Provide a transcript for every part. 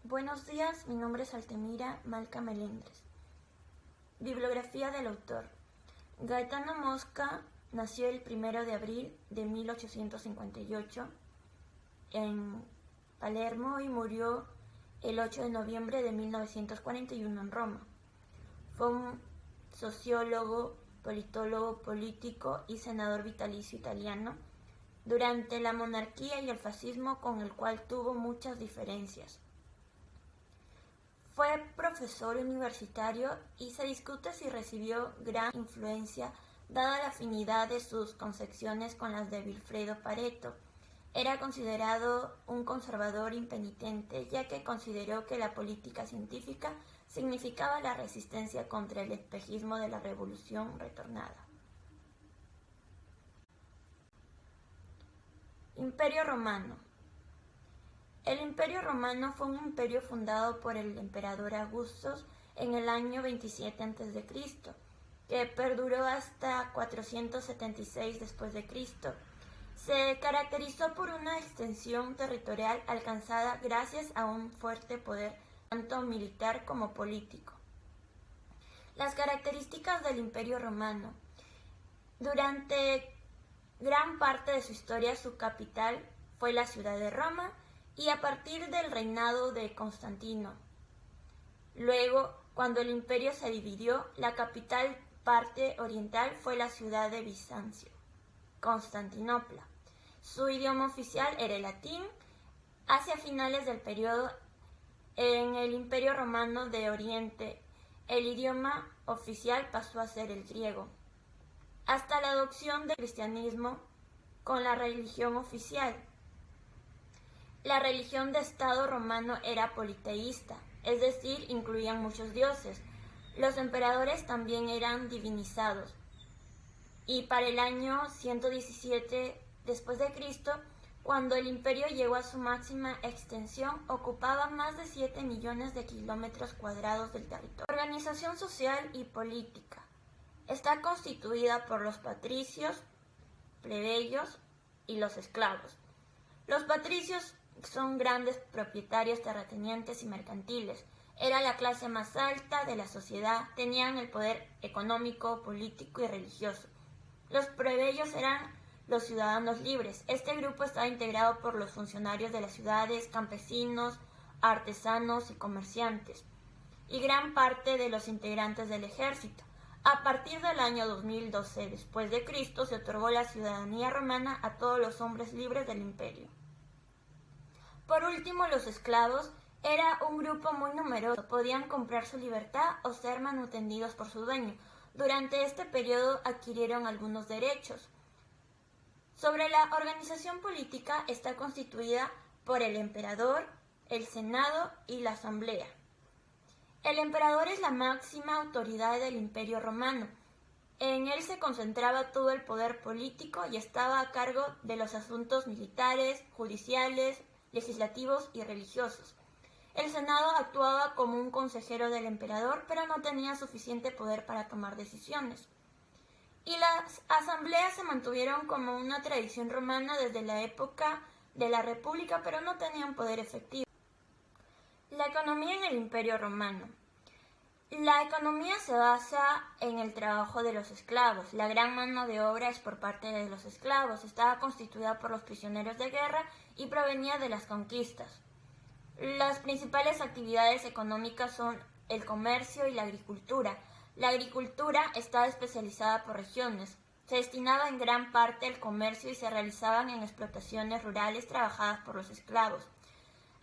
Buenos días, mi nombre es Altemira Malca Melendres. Bibliografía del autor. Gaetano Mosca nació el 1 de abril de 1858 en Palermo y murió el 8 de noviembre de 1941 en Roma. Fue un sociólogo, politólogo, político y senador vitalicio italiano durante la monarquía y el fascismo, con el cual tuvo muchas diferencias. Fue profesor universitario y se discute si recibió gran influencia dada la afinidad de sus concepciones con las de Vilfredo Pareto. Era considerado un conservador impenitente, ya que consideró que la política científica significaba la resistencia contra el espejismo de la revolución retornada. Imperio Romano. El Imperio Romano fue un imperio fundado por el emperador Augustus en el año 27 a.C., que perduró hasta 476 d.C. Se caracterizó por una extensión territorial alcanzada gracias a un fuerte poder tanto militar como político. Las características del Imperio Romano. Durante gran parte de su historia, su capital fue la ciudad de Roma, y a partir del reinado de Constantino. Luego, cuando el imperio se dividió, la capital parte oriental fue la ciudad de Bizancio, Constantinopla. Su idioma oficial era el latín. Hacia finales del periodo, en el Imperio Romano de Oriente, el idioma oficial pasó a ser el griego, hasta la adopción del cristianismo con la religión oficial. La religión de Estado romano era politeísta, es decir, incluían muchos dioses. Los emperadores también eran divinizados. Y para el año 117 después de Cristo, cuando el imperio llegó a su máxima extensión, ocupaba más de 7 millones de kilómetros cuadrados del territorio. Organización social y política. Está constituida por los patricios, plebeyos y los esclavos. Los patricios son grandes propietarios terratenientes y mercantiles. Era la clase más alta de la sociedad, tenían el poder económico, político y religioso. Los plebeyos eran los ciudadanos libres. Este grupo estaba integrado por los funcionarios de las ciudades, campesinos, artesanos y comerciantes, y gran parte de los integrantes del ejército. A partir del año 2012 después de Cristo se otorgó la ciudadanía romana a todos los hombres libres del imperio. Por último, los esclavos era un grupo muy numeroso. Podían comprar su libertad o ser manutendidos por su dueño. Durante este periodo adquirieron algunos derechos. Sobre la organización política, está constituida por el emperador, el senado y la asamblea. El emperador es la máxima autoridad del Imperio Romano. En él se concentraba todo el poder político y estaba a cargo de los asuntos militares, judiciales, legislativos y religiosos. El Senado actuaba como un consejero del emperador, pero no tenía suficiente poder para tomar decisiones. Y las asambleas se mantuvieron como una tradición romana desde la época de la República, pero no tenían poder efectivo. La economía en el Imperio Romano. La economía se basa en el trabajo de los esclavos. La gran mano de obra es por parte de los esclavos. Estaba constituida por los prisioneros de guerra y provenía de las conquistas. Las principales actividades económicas son el comercio y la agricultura. La agricultura estaba especializada por regiones. Se destinaba en gran parte al comercio y se realizaban en explotaciones rurales trabajadas por los esclavos.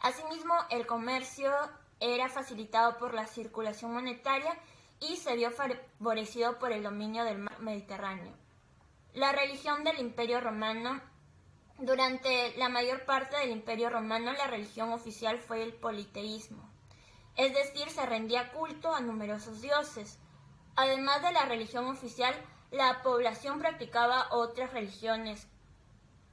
Asimismo, el comercio era facilitado por la circulación monetaria y se vio favorecido por el dominio del mar Mediterráneo. La religión del Imperio Romano. Durante la mayor parte del Imperio Romano, la religión oficial fue el politeísmo, es decir, se rendía culto a numerosos dioses. Además de la religión oficial, la población practicaba otras religiones.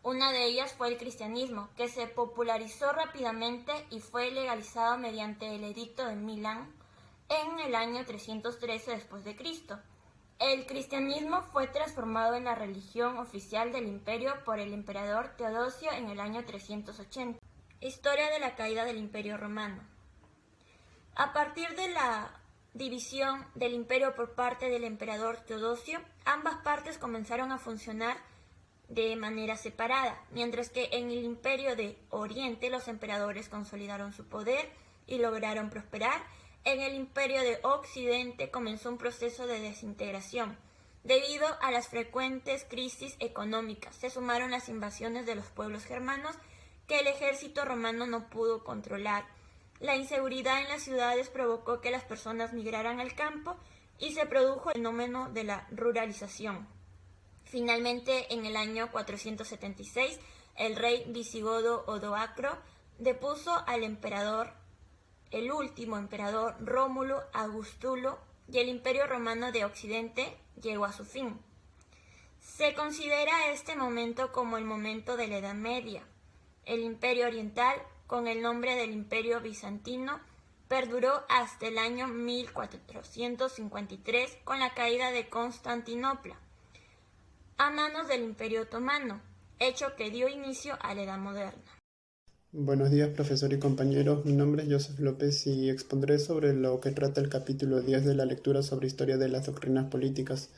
Una de ellas fue el cristianismo, que se popularizó rápidamente y fue legalizado mediante el Edicto de Milán en el año 313 después de Cristo. El cristianismo fue transformado en la religión oficial del imperio por el emperador Teodosio en el año 380. Historia de la caída del Imperio Romano. A partir de la división del imperio por parte del emperador Teodosio, ambas partes comenzaron a funcionar de manera separada, mientras que en el imperio de Oriente los emperadores consolidaron su poder y lograron prosperar. En el imperio de Occidente comenzó un proceso de desintegración. Debido a las frecuentes crisis económicas, se sumaron las invasiones de los pueblos germanos que el ejército romano no pudo controlar. La inseguridad en las ciudades provocó que las personas migraran al campo y se produjo el fenómeno de la ruralización. Finalmente, en el año 476, el rey visigodo Odoacro depuso al emperador, el último emperador Rómulo Augustulo, y el Imperio Romano de Occidente llegó a su fin. Se considera este momento como el momento de la Edad Media. El Imperio Oriental, con el nombre del Imperio Bizantino, perduró hasta el año 1453 con la caída de Constantinopla a manos del Imperio Otomano, hecho que dio inicio a la Edad Moderna. Buenos días, profesor y compañeros. Mi nombre es Joseph López y expondré sobre lo que trata el capítulo 10 de la lectura sobre historia de las doctrinas políticas,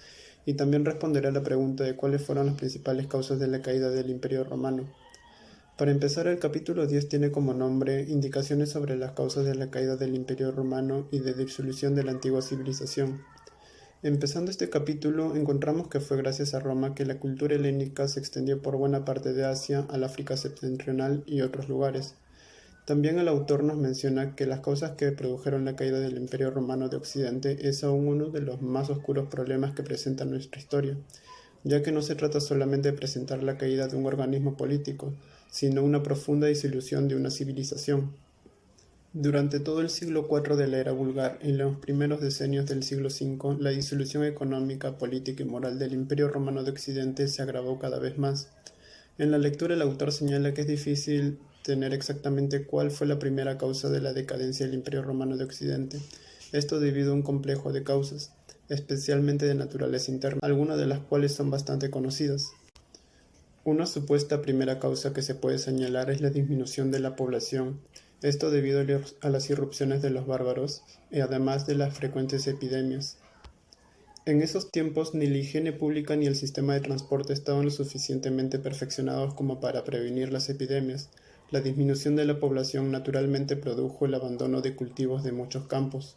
y también responderé a la pregunta de cuáles fueron las principales causas de la caída del Imperio Romano. Para empezar, el capítulo 10 tiene como nombre indicaciones sobre las causas de la caída del Imperio Romano y de disolución de la antigua civilización. Empezando este capítulo, encontramos que fue gracias a Roma que la cultura helénica se extendió por buena parte de Asia, al África septentrional y otros lugares. También el autor nos menciona que las causas que produjeron la caída del Imperio Romano de Occidente es aún uno de los más oscuros problemas que presenta nuestra historia, ya que no se trata solamente de presentar la caída de un organismo político, sino una profunda disolución de una civilización. Durante todo el siglo IV de la era vulgar y los primeros decenios del siglo V, la disolución económica, política y moral del Imperio Romano de Occidente se agravó cada vez más. En la lectura el autor señala que es difícil tener exactamente cuál fue la primera causa de la decadencia del Imperio Romano de Occidente. Esto debido a un complejo de causas, especialmente de naturaleza interna, algunas de las cuales son bastante conocidas. Una supuesta primera causa que se puede señalar es la disminución de la población. Esto debido a las irrupciones de los bárbaros y además de las frecuentes epidemias. En esos tiempos ni la higiene pública ni el sistema de transporte estaban lo suficientemente perfeccionados como para prevenir las epidemias. La disminución de la población naturalmente produjo el abandono de cultivos de muchos campos.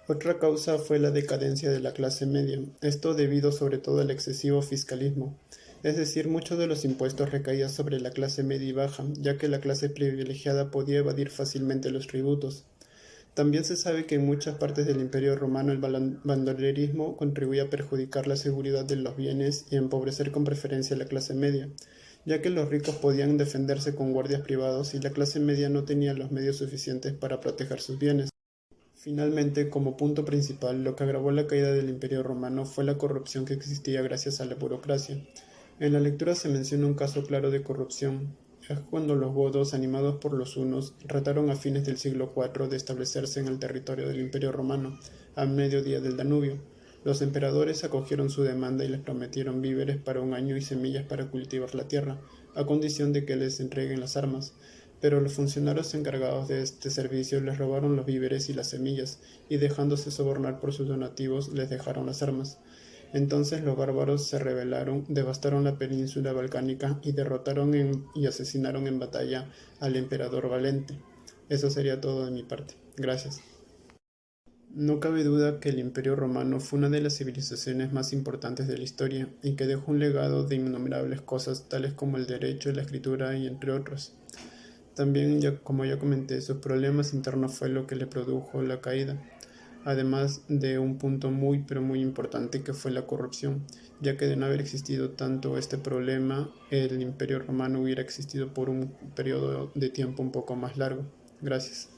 Otra causa fue la decadencia de la clase media, esto debido sobre todo al excesivo fiscalismo. Es decir, muchos de los impuestos recaían sobre la clase media y baja, ya que la clase privilegiada podía evadir fácilmente los tributos. También se sabe que en muchas partes del Imperio Romano el bandolerismo contribuía a perjudicar la seguridad de los bienes y a empobrecer con preferencia a la clase media, ya que los ricos podían defenderse con guardias privados y la clase media no tenía los medios suficientes para proteger sus bienes. Finalmente, como punto principal, lo que agravó la caída del Imperio Romano fue la corrupción que existía gracias a la burocracia. En la lectura se menciona un caso claro de corrupción. Es cuando los godos, animados por los hunos, trataron a fines del siglo IV de establecerse en el territorio del Imperio Romano, a mediodía del Danubio. Los emperadores acogieron su demanda y les prometieron víveres para un año y semillas para cultivar la tierra, a condición de que les entreguen las armas. Pero los funcionarios encargados de este servicio les robaron los víveres y las semillas, y dejándose sobornar por sus donativos, les dejaron las armas. Entonces los bárbaros se rebelaron, devastaron la península balcánica y derrotaron y asesinaron en batalla al emperador Valente. Eso sería todo de mi parte. Gracias. No cabe duda que el Imperio Romano fue una de las civilizaciones más importantes de la historia y que dejó un legado de innumerables cosas tales como el derecho, la escritura y entre otros. También, como ya comenté, sus problemas internos fue lo que le produjo la caída, además de un punto muy importante que fue la corrupción, ya que de no haber existido tanto este problema, el Imperio Romano hubiera existido por un periodo de tiempo un poco más largo. Gracias.